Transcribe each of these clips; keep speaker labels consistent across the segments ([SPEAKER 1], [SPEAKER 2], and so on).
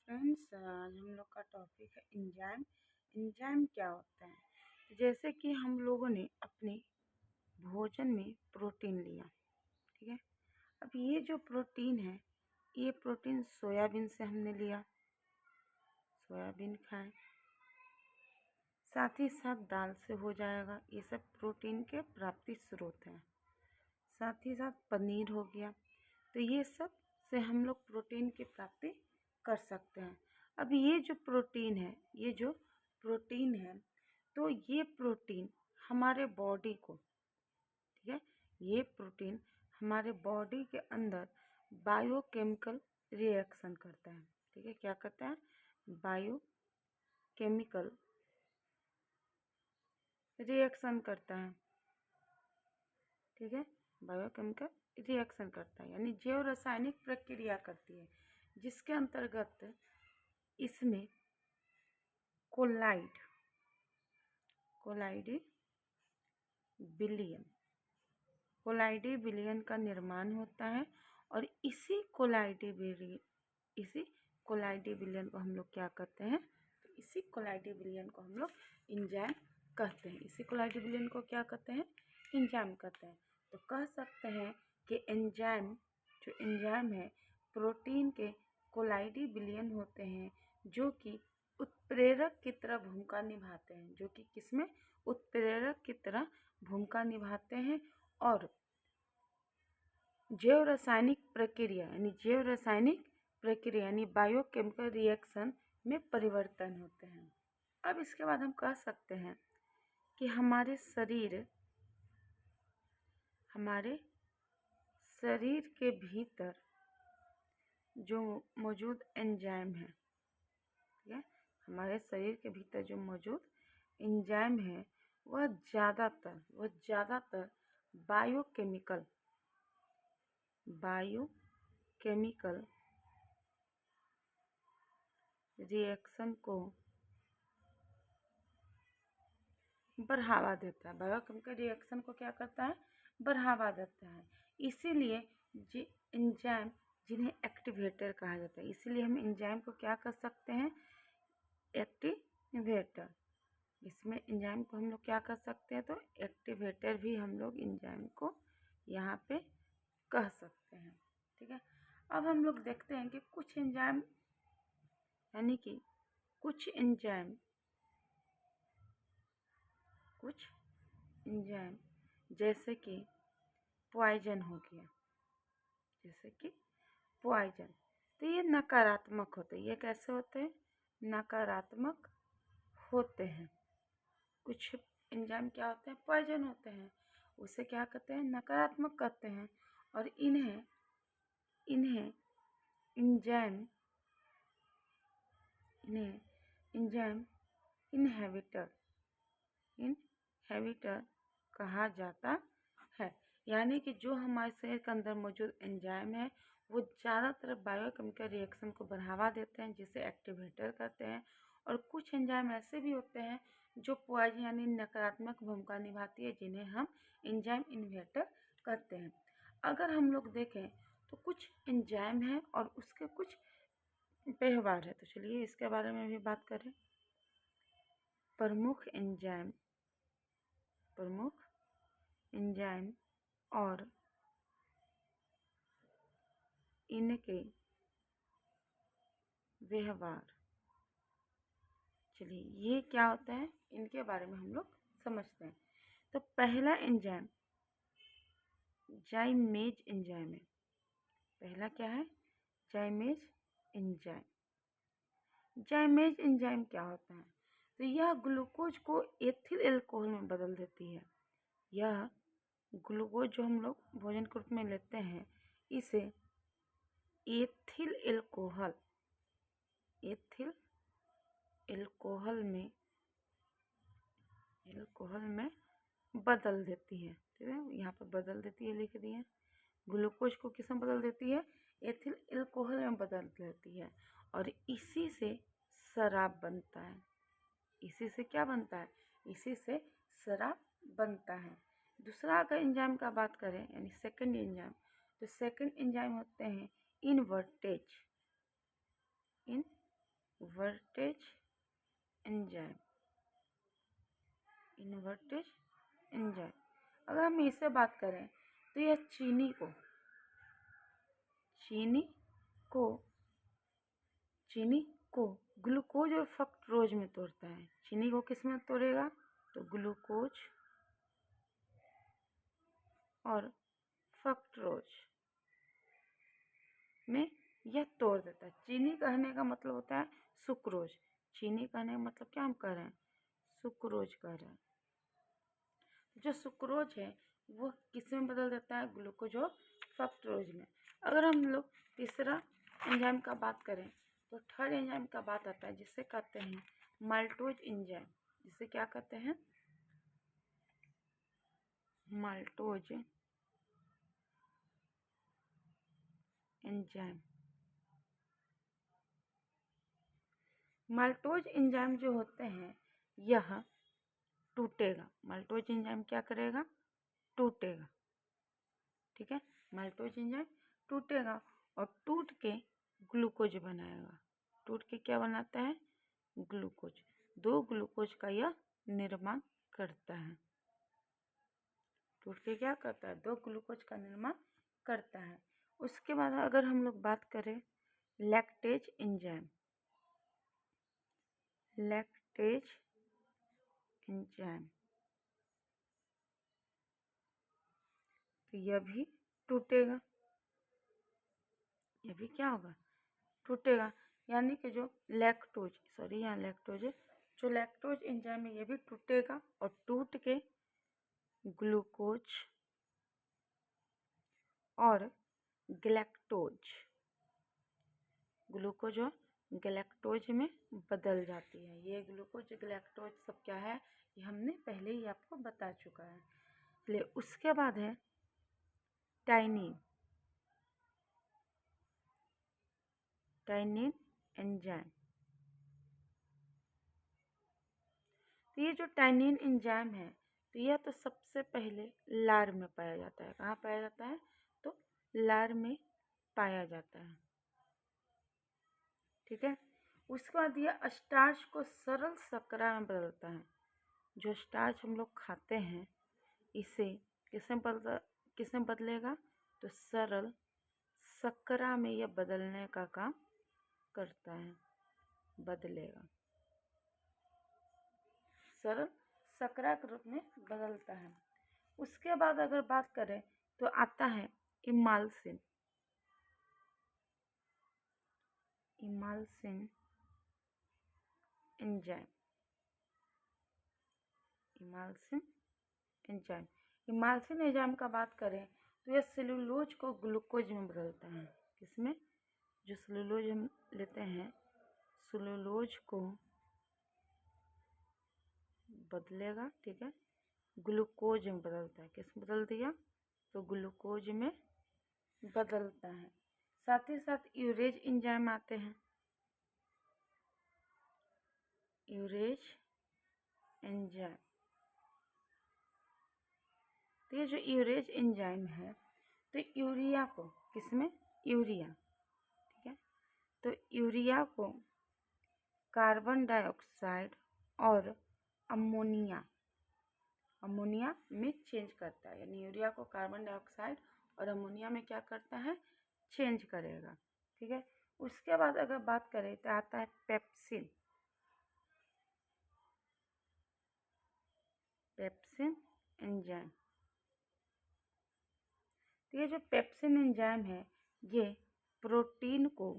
[SPEAKER 1] Friends, आज हम लोग का टॉपिक है एंजाइम। एंजाइम क्या होता है? तो जैसे कि हम लोगों ने अपने भोजन में प्रोटीन लिया, ठीक है। अब ये जो प्रोटीन है, ये प्रोटीन सोयाबीन से हमने लिया, सोयाबीन खाएं, साथ ही साथ दाल से हो जाएगा। ये सब प्रोटीन के प्राप्ति स्रोत हैं। साथ ही साथ पनीर हो गया। तो ये सब से हम लोग प्रोटीन की प्राप्ति कर सकते हैं। अब ये जो प्रोटीन है, तो ये प्रोटीन हमारे बॉडी को, ठीक है, ये प्रोटीन हमारे बॉडी के अंदर बायोकेमिकल रिएक्शन करता है, ठीक है। क्या करता है? बायोकेमिकल रिएक्शन करता है, ठीक है। बायोकेमिकल रिएक्शन करता है यानी जैव रासायनिक प्रक्रिया करती है, जिसके अंतर्गत इसमें कोलाइडी विलयन का निर्माण होता है। और इसी कोलाइडी विलयन को हम लोग क्या करते हैं? तो इसी कोलाइडी विलयन को हम लोग एंजाइम कहते हैं। इसी कोलाइडी विलयन को क्या कहते हैं? एंजाइम कहते हैं। तो कह सकते हैं कि एंजाइम है, प्रोटीन के कोलाइडी विलयन होते हैं, जो कि उत्प्रेरक की तरह भूमिका निभाते हैं, जो कि किसमें? उत्प्रेरक की तरह भूमिका निभाते हैं। और जैव रासायनिक प्रक्रिया यानी बायोकेमिकल रिएक्शन में परिवर्तन होते हैं। अब इसके बाद हम कह सकते हैं कि हमारे शरीर के भीतर जो मौजूद एंजाइम है, ठीक है, हमारे शरीर के भीतर जो मौजूद एंजाइम है, वह ज़्यादातर बायोकेमिकल रिएक्शन को बढ़ावा देता है। बायोकेमिकल रिएक्शन को क्या करता है? बढ़ावा देता है। इसीलिए एंजाइम जिन्हें एक्टिवेटर कहा जाता है, इसीलिए हम एंजाइम को क्या कर सकते हैं? एक्टिवेटर। इसमें एंजाइम को हम लोग क्या कर सकते हैं? तो एक्टिवेटर भी हम लोग एंजाइम को यहाँ पे कह सकते हैं, ठीक है। अब हम लोग देखते हैं कि कुछ एंजाइम जैसे कि पॉइजन हो गया, तो ये नकारात्मक होते हैं। ये कैसे होते हैं? नकारात्मक होते हैं। कुछ एंजाइम क्या होते हैं? पॉइजन होते हैं। उसे क्या कहते हैं? नकारात्मक कहते हैं। और इन्हें एंजाइम इनहेबिटर कहा जाता है। यानी कि जो हमारे शरीर के अंदर मौजूद एंजाइम है, वो ज़्यादातर बायोकेमिकल रिएक्शन को बढ़ावा देते हैं, जिसे एक्टिवेटर कहते हैं। और कुछ एंजाइम ऐसे भी होते हैं जो पॉइजन यानी नकारात्मक भूमिका निभाती है, जिन्हें हम एंजाइम इन्हिबिटर कहते हैं। अगर हम लोग देखें तो कुछ एंजाइम है और उसके कुछ व्यवहार है। तो चलिए इसके बारे में भी बात करें। प्रमुख एंजाइम और इनके व्यवहार। चलिए ये क्या होता है, इनके बारे में हम लोग समझते हैं। तो पहला एंजाइम जाइमेज एंजाइम है। पहला क्या है? जाइमेज एंजाइम क्या होता है? तो यह ग्लूकोज को एथिल अल्कोहल में बदल देती है। यह ग्लूकोज जो हम लोग भोजन के रूप में लेते हैं, इसे एथिल अल्कोहल में बदल देती है, ठीक है। यहाँ पर बदल देती है लिख दिए। ग्लूकोज को किस में बदल देती है? एथिल अल्कोहल में बदल देती है। और इसी से शराब बनता है। इसी से क्या बनता है? इसी से शराब बनता है। दूसरा अगर एंजाइम का बात करें यानी सेकंड एंजाइम, तो सेकंड एंजाइम होते हैं invertase invertase enzyme, invertase enzyme. अगर हम इससे बात करें तो यह चीनी को ग्लूकोज और फ्रक्टोज में तोड़ता है। चीनी को किस में तोड़ेगा? तो ग्लूकोज और फ्रक्टोज में यह तोड़ देता है। चीनी कहने का मतलब होता है सुक्रोज। चीनी कहने का मतलब क्या हम कह रहे हैं? सुक्रोज कह रहे हैं। जो सुक्रोज है वो किस में बदल देता है? ग्लूकोज और फ्रक्टोज में। अगर हम लोग तीसरा एंजाइम का बात करें तो थर्ड एंजाइम का बात आता है जिसे कहते हैं माल्टोज एंजाइम। जिसे क्या कहते हैं? Maltose enzyme. माल्टोज एंजाइम जो होते हैं यह टूटेगा। माल्टोज एंजाइम क्या करेगा? टूटेगा। ठीक है, माल्टोज एंजाइम टूटेगा और टूट के ग्लूकोज बनाएगा। टूट के क्या बनाता है? ग्लूकोज। 2 ग्लूकोज का यह निर्माण करता है। टूट के क्या करता है? 2 ग्लूकोज का निर्माण करता है। उसके बाद अगर हम लोग बात करें लैक्टेज एंजाइम, लैक्टेज एंजाइम, तो यह भी टूटेगा। यह भी क्या होगा? टूटेगा। यानी कि जो यहाँ लैक्टोज है, जो लैक्टोज एंजाइम है ये भी टूटेगा और टूट के ग्लूकोज और ग्लूकोज और गैलेक्टोज में बदल जाती है। ये ग्लूकोज गैलेक्टोज सब क्या है ये हमने पहले ही आपको बता चुका है। चलिए उसके बाद है टाइनिन एंजाइम। तो ये जो टाइनिन एंजाइम है तो यह तो सबसे पहले लार में पाया जाता है। कहाँ पाया जाता है? तो लार में पाया जाता है। ठीक है, उसके बाद यह स्टार्च को सरल शर्करा में बदलता है। जो स्टार्च हम लोग खाते हैं इसे किसमें बदलेगा? तो सरल शर्करा में यह बदलने का काम करता है, बदलेगा, सरल शर्करा के रूप में बदलता है। उसके बाद अगर बात करें तो आता है इमाल्सिन एंजाइम। इमाल्सिन एंजाइम का बात करें तो यह सेलुलोज को ग्लूकोज में बदलता है। किसमें? जो सेलुलोज हम लेते हैं, सेलुलोज को बदलेगा। ठीक है, ग्लूकोज में बदलता है। किस में बदल दिया? तो ग्लूकोज में बदलता है। साथ ही साथ यूरेज एंजाइम आते हैं। यूरेज एंजाइम, तो ये जो यूरेज एंजाइम है तो यूरिया को किसमें? यूरिया। ठीक है, तो यूरिया को कार्बन डाइऑक्साइड और अमोनिया में चेंज करता है। यानी यूरिया को कार्बन डाइऑक्साइड और अमोनिया में क्या करता है? चेंज करेगा। ठीक है, उसके बाद अगर बात करें तो आता है पेप्सिन एंजाइम। तो ये जो पेप्सिन एंजाइम है ये प्रोटीन को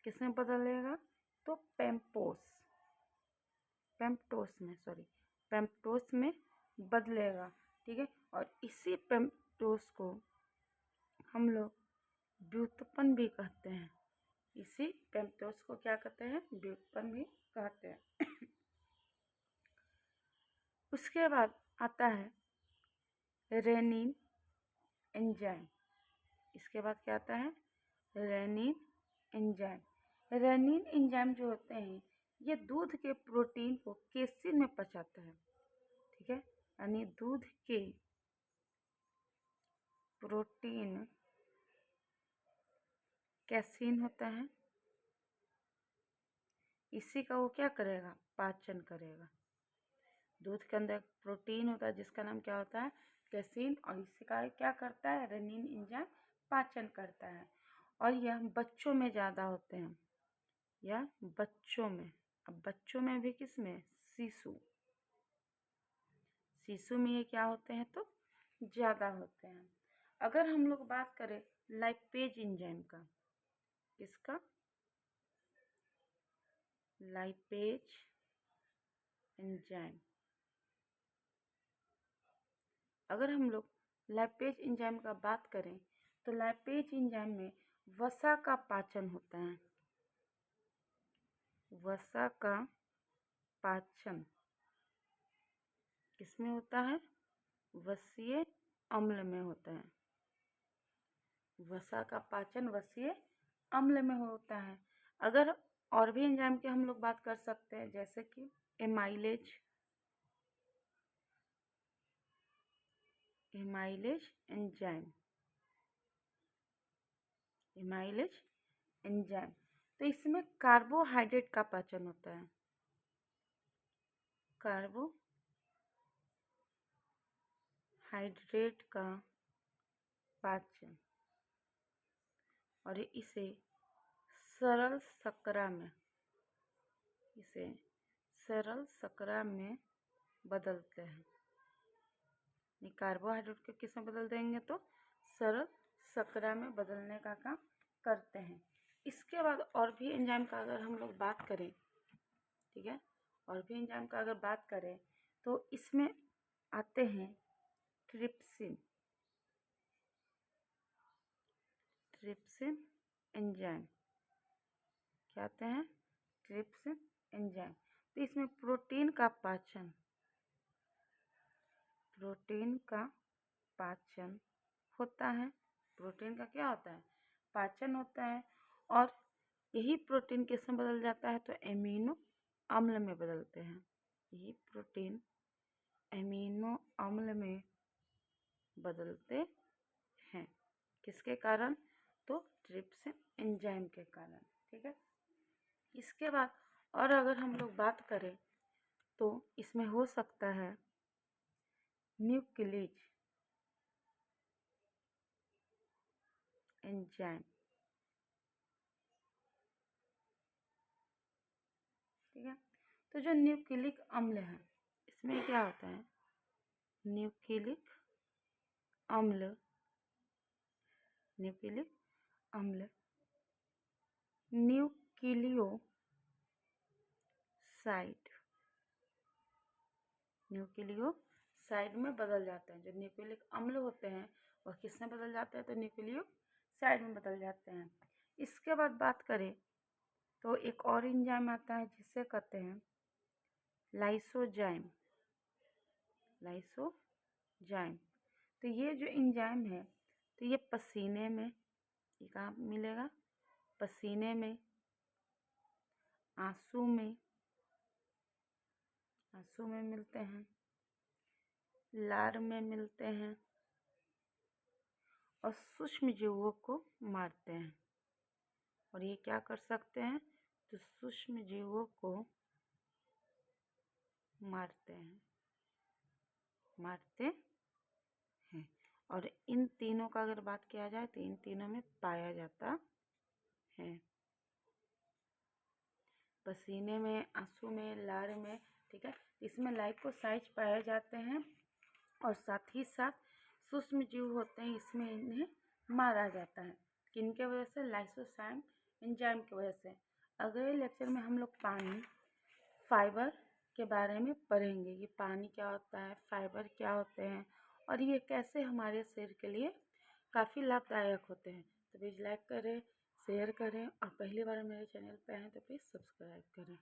[SPEAKER 1] किसमें बदलेगा? तो पेम्प्टोस में बदलेगा। ठीक है, और इसी पेम्प्टोस को हम लोग व्युत्पन्न भी कहते हैं। इसी पेम्प्टोस को क्या कहते हैं? व्युत्पन्न भी कहते हैं। उसके बाद आता है रेनिन एंजाइम। इसके बाद क्या आता है? रेनिन एंजाइम जो होते हैं ये दूध के प्रोटीन को केसिन में पचाता है। ठीक है, यानी दूध के प्रोटीन कैसीन होता है, इसी का वो क्या करेगा, पाचन करेगा। दूध के अंदर प्रोटीन होता है जिसका नाम क्या होता है, कैसीन, और इसका क्या करता है, रेनिन एंजाइम पाचन करता है। और यह बच्चों में ज़्यादा होते हैं, या बच्चों में। अब बच्चों में भी किस में, शिशु में ये क्या होते हैं, तो ज़्यादा होते हैं। अगर हम लोग बात करें लाइपेज एंजाइम का, किसका, लाइपेज एंजाइम। अगर हम लोग लाइपेज एंजाइम का बात करें तो लाइपेज एंजाइम में वसा का पाचन होता है। वसा का पाचन किसमें होता है, वसीय अम्ल में होता है। वसा का पाचन वसीय अम्ल में होता है। अगर और भी एंजाइम की हम लोग बात कर सकते हैं, जैसे कि एमाइलेज एंजाइम, तो इसमें कार्बोहाइड्रेट का पाचन होता है, कार्बोहाइड्रेट का पाचन, और इसे सरल शर्करा में बदलते हैं। कार्बोहाइड्रेट को किस में बदल देंगे, तो सरल शर्करा में बदलने का काम करते हैं। इसके बाद और भी एंजाइम का अगर हम लोग बात करें, ठीक है, और भी एंजाइम का अगर बात करें तो इसमें आते हैं ट्रिप्सिन एंजाइम, क्या आते हैं, ट्रिप्सिन एंजाइम। तो इसमें प्रोटीन का पाचन होता है। प्रोटीन का क्या होता है, पाचन होता है। और यही प्रोटीन किस में बदल जाता है, तो एमिनो अम्ल में बदलते हैं। यही प्रोटीन एमिनो अम्ल में बदलते हैं, किसके कारण, तो ट्रिप्सिन एंजाइम के कारण, ठीक है। इसके बाद और अगर हम लोग बात करें तो इसमें हो सकता है न्यूक्लियस एंजाइम, ठीक है। तो जो न्यूक्लिक अम्ल है, इसमें क्या होता है, न्यूक्लिक अम्ल न्यूक्लियोसाइड में बदल जाते हैं। जो न्यूक्लिक अम्ल होते हैं वह किस में बदल जाते हैं, तो न्यूक्लियोसाइड में बदल जाते हैं। इसके बाद बात करें तो एक और एंजाइम आता है जिसे कहते हैं लाइसोजाइम। तो ये जो एंजाइम है, तो ये पसीने में, ये कहाँ मिलेगा, पसीने में, आंसू में मिलते हैं, लार में मिलते हैं, और सूक्ष्म जीवों को मारते हैं। और ये क्या कर सकते हैं, तो सूक्ष्म जीवों को मारते हैं। और इन तीनों का अगर बात किया जाए तो इन तीनों में पाया जाता है, पसीने में, आंसू में, लार में, ठीक है। इसमें लाइकोसाइट्स पाए जाते हैं और साथ ही साथ सूक्ष्म जीव होते हैं, इसमें इन्हें मारा जाता है। किनके वजह से, लाइसोजाइम एंजाइम की वजह से। अगले लेक्चर में हम लोग फाइबर के बारे में पढ़ेंगे कि पानी क्या होता है, फाइबर क्या होते हैं, और ये कैसे हमारे शरीर के लिए काफ़ी लाभदायक होते हैं। तो प्लीज़ लाइक करें, शेयर करें, और पहली बार मेरे चैनल पे हैं तो प्लीज़ सब्सक्राइब करें।